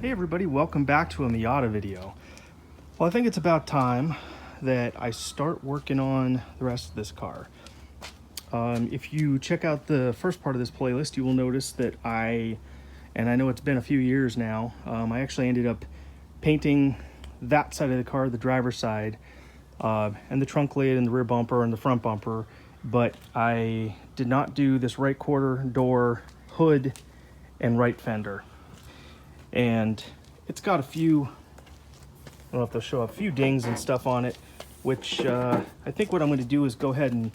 Hey everybody, welcome back to a Miata video. Well, I think it's about time that I start working on the rest of this car. If you check out the first part of this playlist, you will notice that I know it's been a few years now, I actually ended up painting that side of the car, the driver's side, and the trunk lid and the rear bumper and the front bumper, but I did not do this right quarter door, hood, and right fender. And it's got a few, I don't know if they'll show up, a few dings and stuff on it, which I think what I'm going to do is go ahead and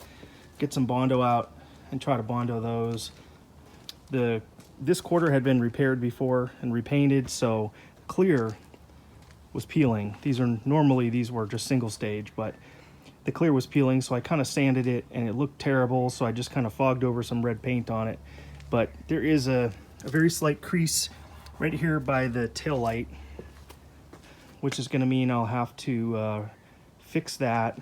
get some Bondo out and try to Bondo those. This quarter had been repaired before and repainted, so clear was peeling. These were just single stage, but the clear was peeling, so I kind of sanded it and it looked terrible, so I just kind of fogged over some red paint on it. But there is a very slight crease right here by the tail light, which is going to mean I'll have to fix that.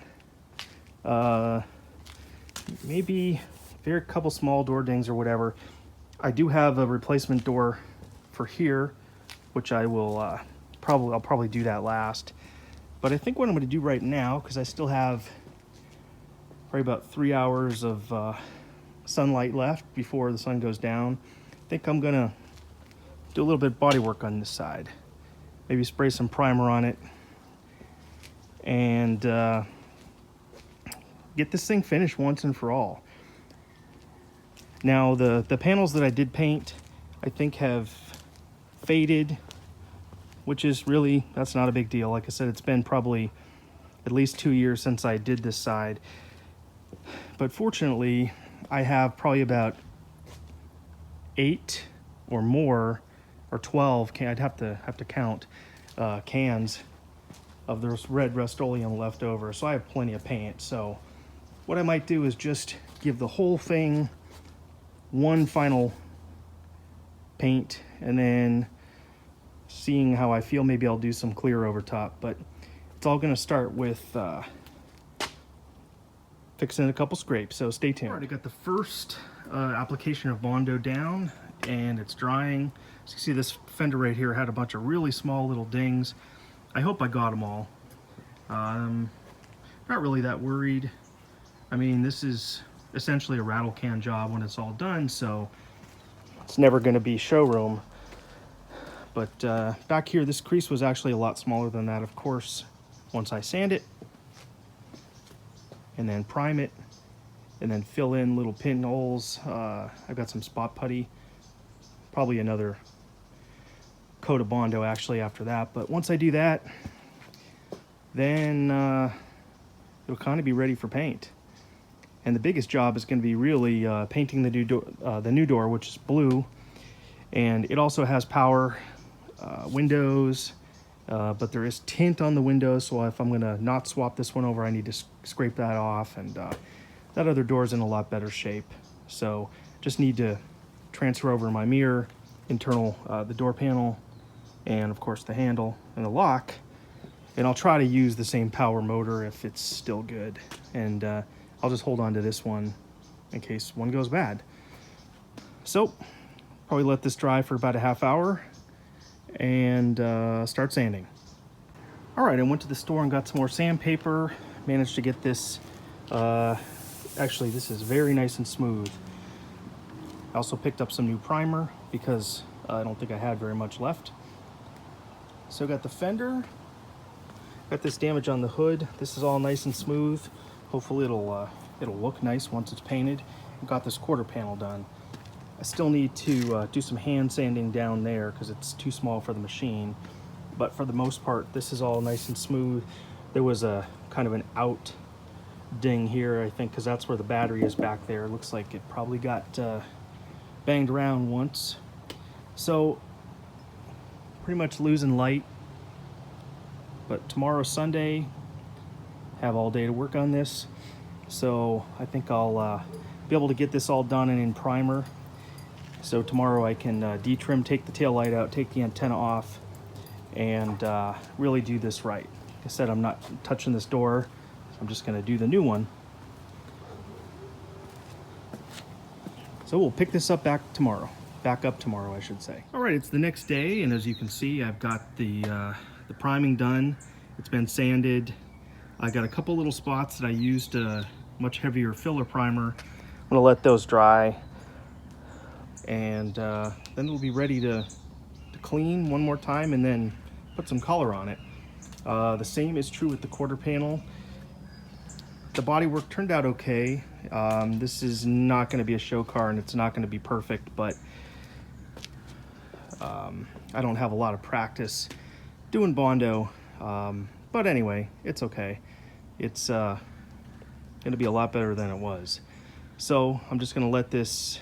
Maybe a couple small door dings or whatever. I do have a replacement door for here, which I will I'll probably do that last. But I think what I'm going to do right now, because I still have probably about 3 hours of sunlight left before the sun goes down, I think I'm going to do a little bit of body work on this side. Maybe spray some primer on it and get this thing finished once and for all. Now the panels that I did paint, I think have faded, which is really, that's not a big deal. Like I said, it's been probably at least 2 years since I did this side. But fortunately, I have probably about 8 or more, or 12, I'd have to count, cans of this red Rust-Oleum left over. So I have plenty of paint. So what I might do is just give the whole thing one final paint, and then seeing how I feel, maybe I'll do some clear over top. But it's all going to start with fixing a couple scrapes, so stay tuned. All right, I got the first application of Bondo down, and it's drying. So you see this fender right here had a bunch of really small little dings. I hope I got them all. Not really that worried. I mean, this is essentially a rattle can job when it's all done, so it's never going to be showroom. But back here, this crease was actually a lot smaller than that, of course. Once I sand it, and then prime it, and then fill in little pinholes. I've got some spot putty, probably another coat of Bondo actually after that. But once I do that, then it'll kind of be ready for paint. And the biggest job is going to be really painting the new door, which is blue, and it also has power windows, but there is tint on the windows, so if I'm going to not swap this one over, I need to scrape that off. And that other door's in a lot better shape, so just need to transfer over my mirror, internal, the door panel, and of course the handle and the lock. And I'll try to use the same power motor if it's still good, and I'll just hold on to this one in case one goes bad. So probably let this dry for about a half hour and start sanding. All right, I went to the store and got some more sandpaper. Managed to get this, actually this is very nice and smooth. I also picked up some new primer because I don't think I had very much left. So got the fender, got this damage on the hood. This is all nice and smooth. Hopefully it'll look nice once it's painted. Got this quarter panel done. I still need to do some hand sanding down there because it's too small for the machine. But for the most part, this is all nice and smooth. There was a kind of an out ding here, I think, because that's where the battery is back there. It looks like it probably got banged around once. So pretty much losing light. But tomorrow's Sunday. Have all day to work on this. So I think I'll be able to get this all done and in primer. So tomorrow I can detrim, take the tail light out, take the antenna off, and really do this right. Like I said, I'm not touching this door. I'm just going to do the new one. So we'll pick this up back tomorrow. back up tomorrow, I should say. All right, it's the next day, and as you can see, I've got the priming done. It's been sanded. I got a couple little spots that I used a much heavier filler primer. I'm gonna let those dry, and then it'll be ready to clean one more time and then put some color on it. The same is true with the quarter panel. The bodywork turned out okay. This is not going to be a show car and it's not going to be perfect, but I don't have a lot of practice doing Bondo. But anyway, it's okay. It's going to be a lot better than it was. So I'm just going to let this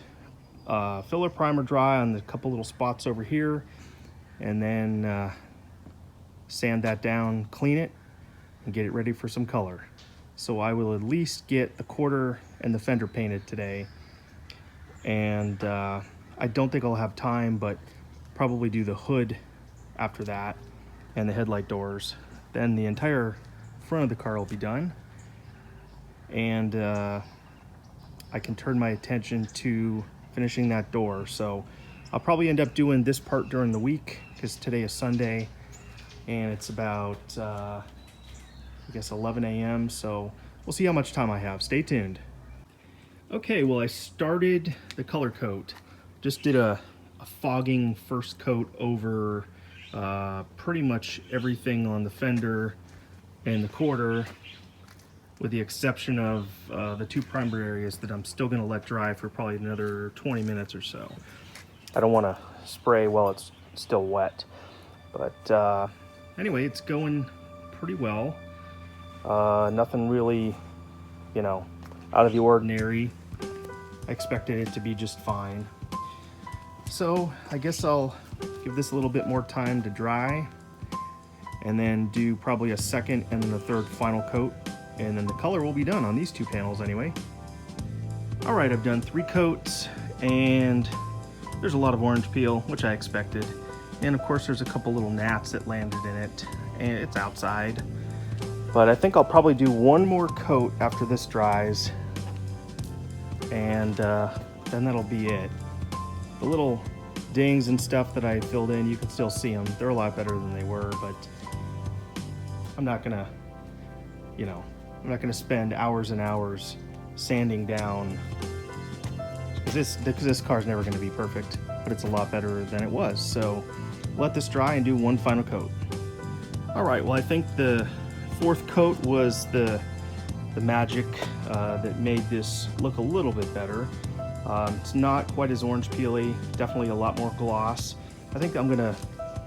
filler primer dry on the couple little spots over here, and then sand that down, clean it, and get it ready for some color. So I will at least get the quarter and the fender painted today, and I don't think I'll have time, but probably do the hood after that and the headlight doors. Then the entire front of the car will be done, and I can turn my attention to finishing that door. So I'll probably end up doing this part during the week, because today is Sunday and it's about I guess 11 a.m. so we'll see how much time I have. Stay tuned. Okay, well, I started the color coat. Just did a fogging first coat over pretty much everything on the fender and the quarter, with the exception of the two primer areas that I'm still going to let dry for probably another 20 minutes or so. I don't want to spray while it's still wet, but anyway, it's going pretty well. Nothing really, you know, out of the ordinary. I expected it to be just fine. So I guess I'll give this a little bit more time to dry, and then do probably a second and then a third final coat, and then the color will be done on these two panels anyway. All right, I've done 3 coats, and there's a lot of orange peel, which I expected. And of course there's a couple little gnats that landed in it, and it's outside. But I think I'll probably do one more coat after this dries, and then that'll be it. The little dings and stuff that I filled in, you can still see them. They're a lot better than they were, but I'm not gonna, you know, I'm not gonna spend hours and hours sanding down, because this car's never gonna be perfect, but it's a lot better than it was. So let this dry and do one final coat. All right, well, I think the 4th coat was the magic that made this look a little bit better. It's not quite as orange peely, definitely a lot more gloss. I think I'm gonna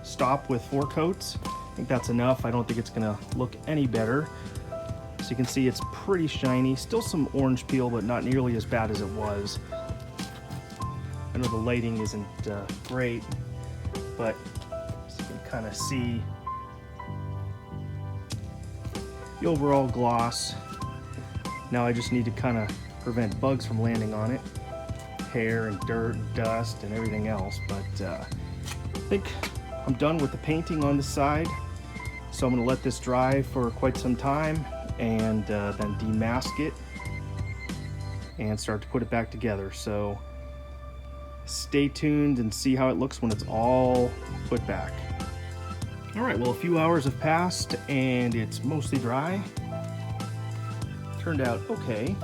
stop with 4 coats. I think that's enough. I don't think it's gonna look any better. So you can see it's pretty shiny, still some orange peel, but not nearly as bad as it was. I know the lighting isn't great, but as you can kind of see the overall gloss. Now I just need to kind of prevent bugs from landing on it, hair and dirt and dust and everything else. But I think I'm done with the painting on the side, so I'm going to let this dry for quite some time, and then demask it and start to put it back together. So stay tuned and see how it looks when it's all put back. All right, well, a few hours have passed and it's mostly dry. Turned out okay.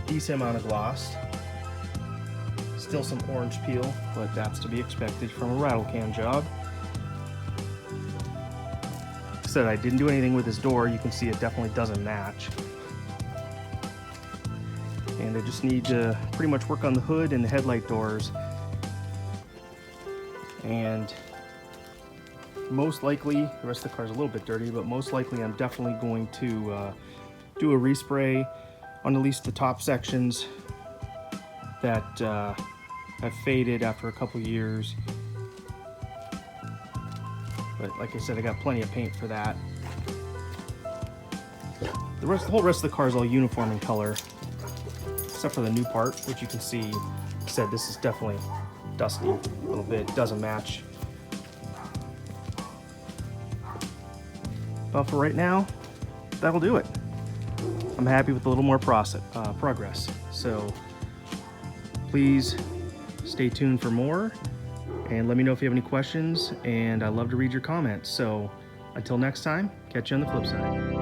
Decent amount of gloss. Still some orange peel, but that's to be expected from a rattle can job. Like I said, I didn't do anything with this door. You can see it definitely doesn't match. And I just need to pretty much work on the hood and the headlight doors. And most likely, the rest of the car's a little bit dirty, but most likely I'm definitely going to do a respray on at least the top sections that have faded after a couple years. But like I said, I got plenty of paint for that. The whole rest of the car is all uniform in color, except for the new part, which you can see. Like I said, this is definitely dusty a little bit, doesn't match. But for right now, that'll do it. I'm happy with a little more progress. So please Stay tuned for more, and let me know if you have any questions, and I love to read your comments. So until next time, catch you on the flip side.